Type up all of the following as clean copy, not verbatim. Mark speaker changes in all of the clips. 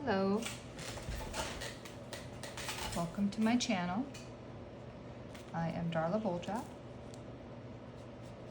Speaker 1: Hello, welcome to my channel. I am Darla Boljat,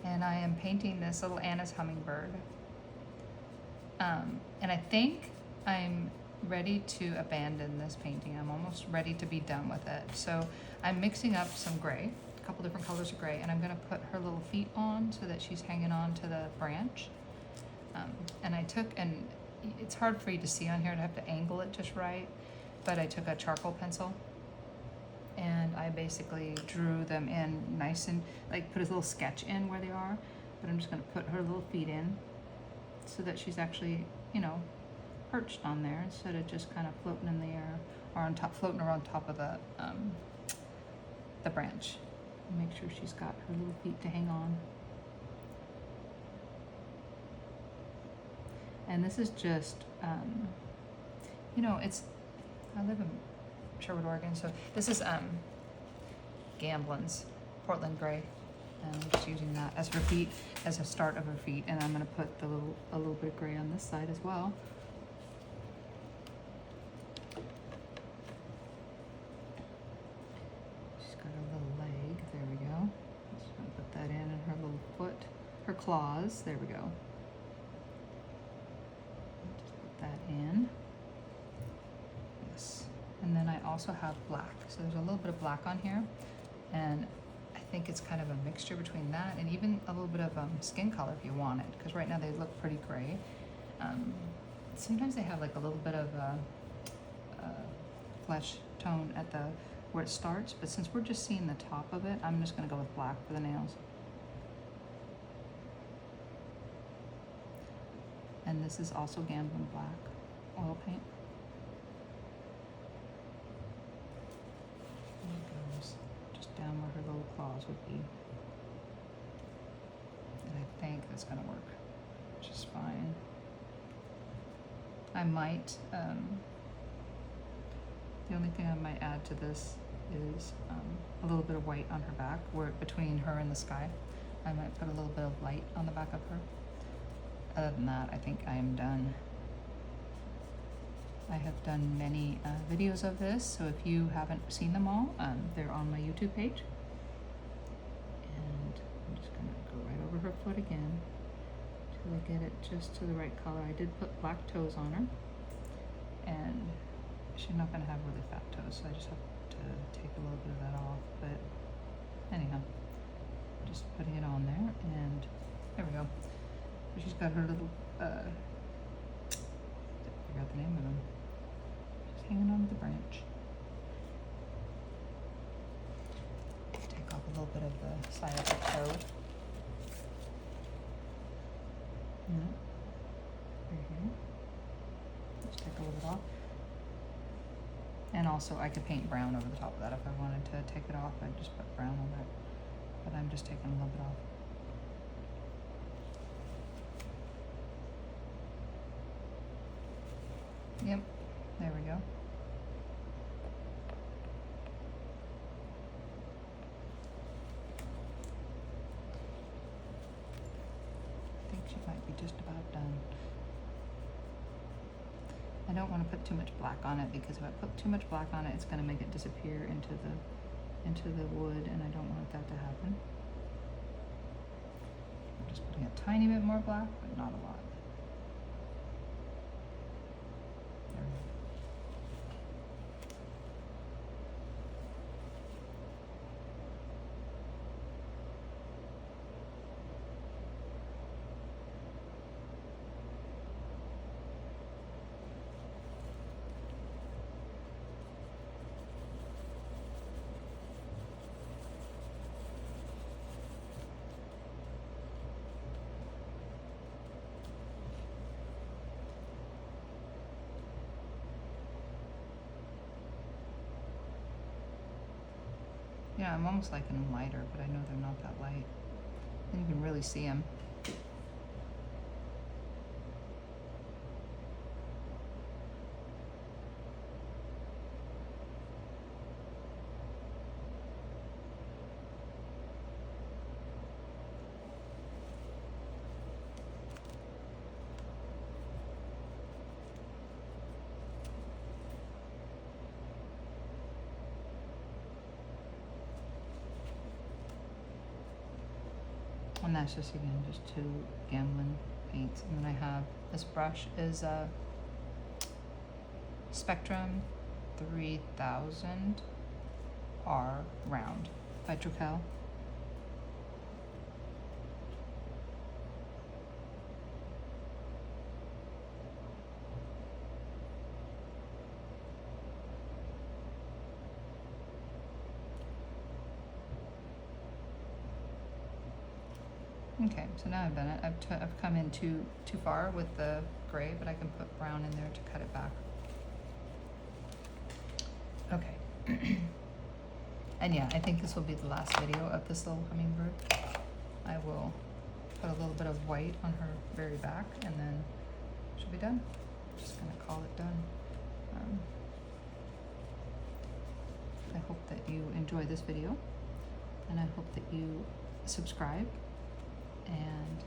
Speaker 1: and I am painting this little Anna's hummingbird. And I think I'm ready to abandon this painting. I'm almost ready to be done with it. So I'm mixing up some gray, a couple different colors of gray, and I'm gonna put her little feet on so that she's hanging on to the branch. And I took, and it's hard for you to see on here, I'd have to angle it just right, but I took a charcoal pencil and I basically drew them in nice and like put a little sketch in where they are, but I'm just gonna put her little feet in so that she's actually, you know, perched on there instead of just kind of floating in the air or on top, floating around top of the branch. Make sure she's got her little feet to hang on. And this is just, you know, I live in Sherwood, Oregon, so this is Gamblin's Portland Gray. And I'm just using that as her feet, as a start of her feet. And I'm gonna put a little bit of gray on this side as well. She's got her little leg, there we go. Just gonna put that in her little foot, her claws, there we go. That in. Yes. And then I also have black. So there's a little bit of black on here. And I think it's kind of a mixture between that and even a little bit of skin color if you want it. Because right now they look pretty gray. Sometimes they have like a little bit of flesh tone at where it starts. But since we're just seeing the top of it, I'm just going to go with black for the nails. And this is also Gamblin Black oil paint. There it goes, just down where her little claws would be. And I think that's gonna work just fine. I might, the only thing I might add to this is a little bit of white on her back, where between her and the sky. I might put a little bit of light on the back of her. Other than that, I think I am done. I have done many videos of this, so if you haven't seen them all, they're on my YouTube page. And I'm just gonna go right over her foot again till I get it just to the right color. I did put black toes on her, and she's not gonna have really fat toes, so I just have to take a little bit of that off. But anyhow, just putting it on there, and there we go. She's got her little, I forgot the name of them. She's hanging on to the branch. Take off a little bit of the side of the toe. Right here. Just take a little bit off. And also I could paint brown over the top of that if I wanted to take it off. I'd just put brown on that. But I'm just taking a little bit off. Yep, there we go. I think she might be just about done. I don't want to put too much black on it because if I put too much black on it, it's going to make it disappear into the wood, and I don't want that to happen. I'm just putting a tiny bit more black, but not a lot. Yeah, I'm almost liking them lighter, but I know they're not that light. And you can really see them. And that's just, again, just 2 Gamblin paints. And then I have, this brush is a Spectrum 3000 R round by Trykel. Okay, so now I've done it. I've come in too far with the gray, but I can put brown in there to cut it back. Okay. And yeah, I think this will be the last video of this little hummingbird. I will put a little bit of white on her very back, and then she'll be done. Just gonna call it done. I hope that you enjoy this video, and I hope that you subscribe and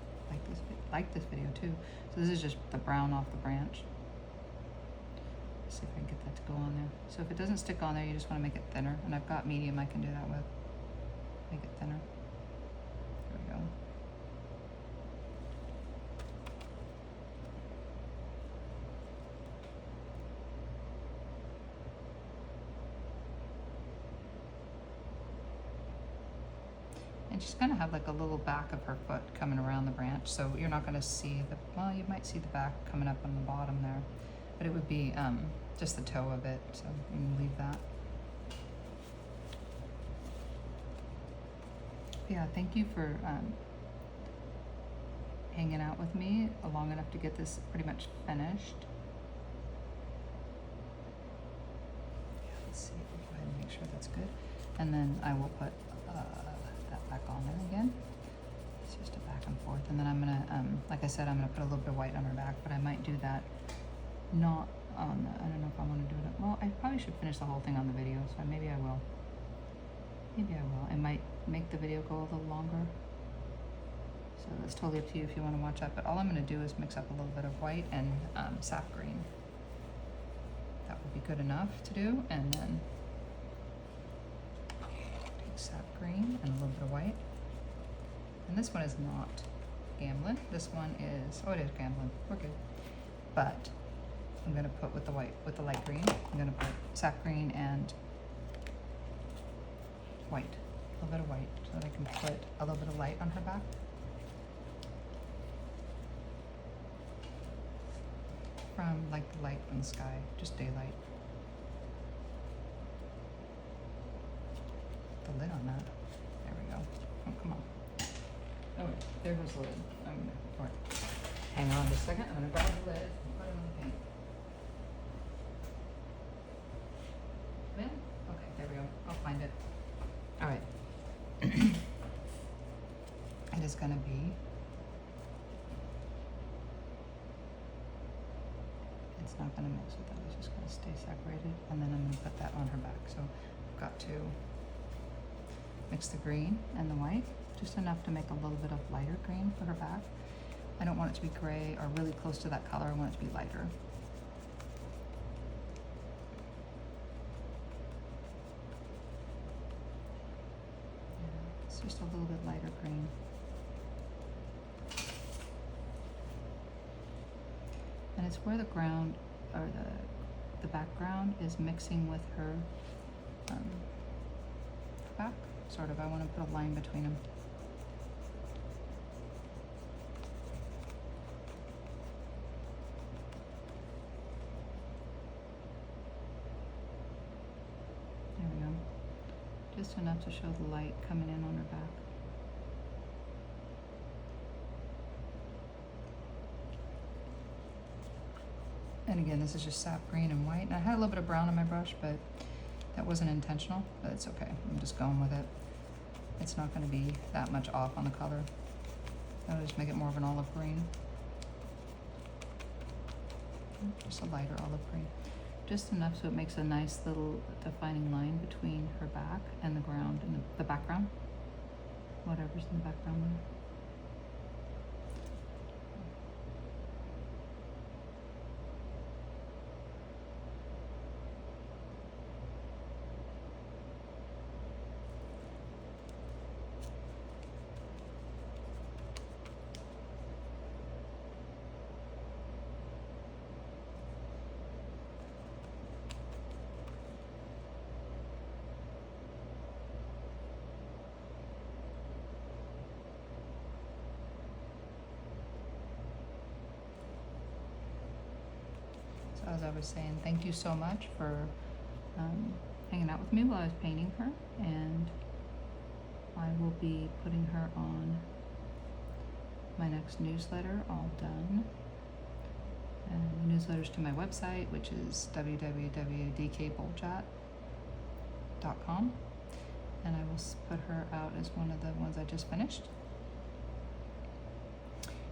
Speaker 1: like this video too. So this is just the brown off the branch. Let's see if I can get that to go on there. So if it doesn't stick on there, you just want to make it thinner, and I've got medium I can do that with. Make it thinner. There we go. And she's gonna have like a little back of her foot coming around the branch, so you're not gonna see the, well, you might see the back coming up on the bottom there, but it would be just the toe of it, so you can leave that. Yeah, thank you for hanging out with me long enough to get this pretty much finished. Yeah, let's see, go ahead and make sure that's good. And then I will put that back on there again. It's just a back and forth. And then I'm gonna, like I said, I'm gonna put a little bit of white on her back, but I might do that not on the, I don't know if I wanna do it. Well, I probably should finish the whole thing on the video, so maybe I will. Maybe I will. It might make the video go a little longer. So that's totally up to you if you wanna watch that, but all I'm gonna do is mix up a little bit of white and sap green. That would be good enough to do, and then sap green and a little bit of white. And this one is not Gamblin. This one is, oh, it is Gamblin. We're good. But I'm gonna put with the white, with the light green, I'm gonna put sap green and white, a little bit of white, so that I can put a little bit of light on her back. From like the light from the sky, just daylight. The lid on that. There we go. Oh, come on. Oh, wait, there goes the lid. I'm gonna, all right. Hang on just a second. I'm gonna grab the lid and put it on the paint. Come in? Okay, there we go. I'll find it. All right. It is gonna be, it's not gonna mix with that. It's just gonna stay separated. And then I'm gonna put that on her back. So I've got to mix the green and the white, just enough to make a little bit of lighter green for her back. I don't want it to be gray or really close to that color. I want it to be lighter. Yeah, it's just a little bit lighter green. And it's where the ground, or the background is mixing with her back. Sort of, I want to put a line between them. There we go. Just enough to show the light coming in on her back. And again, this is just sap green and white. And I had a little bit of brown on my brush, but that wasn't intentional, but it's okay. I'm just going with it. It's not going to be that much off on the color. I'll just make it more of an olive green. Just a lighter olive green. Just enough so it makes a nice little defining line between her back and the ground and the background. Whatever's in the background there. as I was saying, thank you so much for hanging out with me while I was painting her, and I will be putting her on my next newsletter, all done. And the newsletter's to my website, which is www.dkboljat.com, and I will put her out as one of the ones I just finished.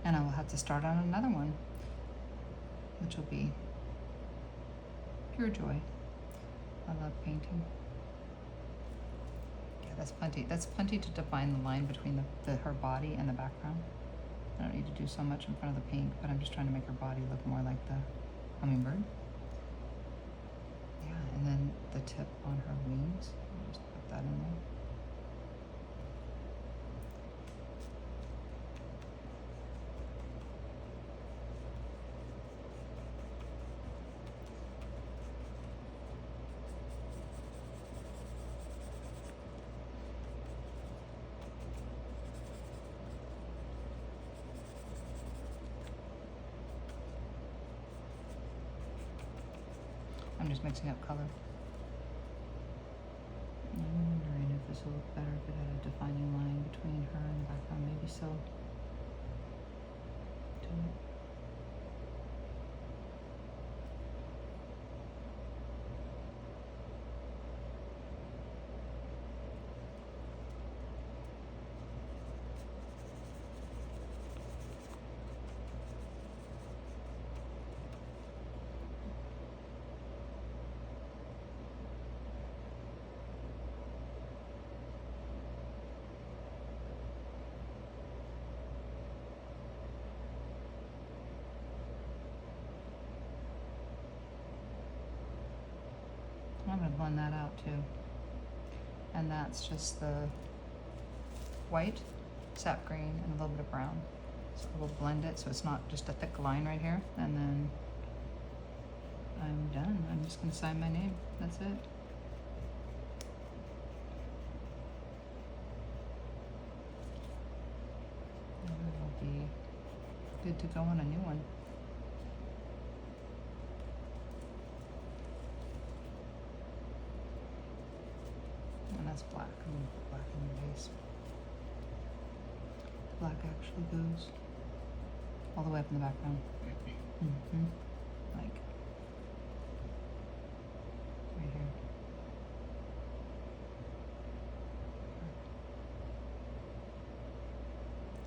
Speaker 1: And I will have to start on another one, which will be pure joy. I love painting. Yeah, that's plenty. That's plenty to define the line between her body and the background. I don't need to do so much in front of the pink, but I'm just trying to make her body look more like the hummingbird. Yeah, and then the tip on her wings. I'll just put that in there. I'm just mixing up color. I'm wondering if this will look better if it had a defining line between her and the background. Maybe so. Do it. I'm going to blend that out too. And that's just the white, sap green, and a little bit of brown. So we'll blend it so it's not just a thick line right here. And then I'm done. I'm just going to sign my name. That's it. And it'll be good to go on a new one. And that's black. I'm going to put black in the base. The black actually goes all the way up in the background. Like right here.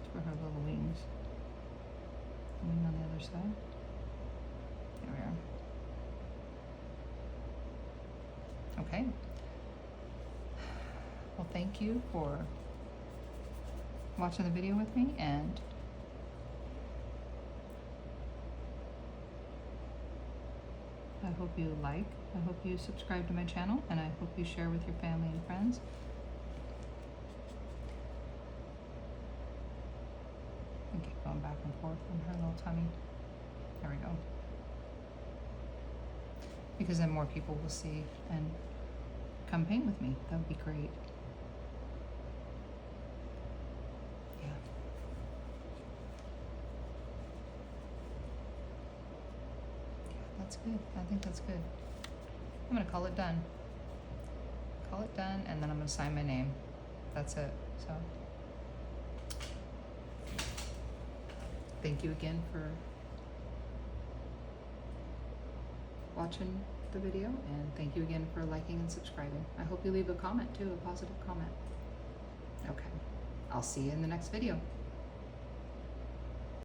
Speaker 1: It's for her little wings. Wing on the other side. There we are. Okay. Well, thank you for watching the video with me, and I hope you like, I hope you subscribe to my channel, and I hope you share with your family and friends. And keep going back and forth on her little tummy. There we go. Because then more people will see and come paint with me. That would be great. That's good. I think that's good. I'm going to call it done. Call it done, and then I'm going to sign my name. That's it. So, thank you again for watching the video, and thank you again for liking and subscribing. I hope you leave a comment too, a positive comment. Okay. I'll see you in the next video.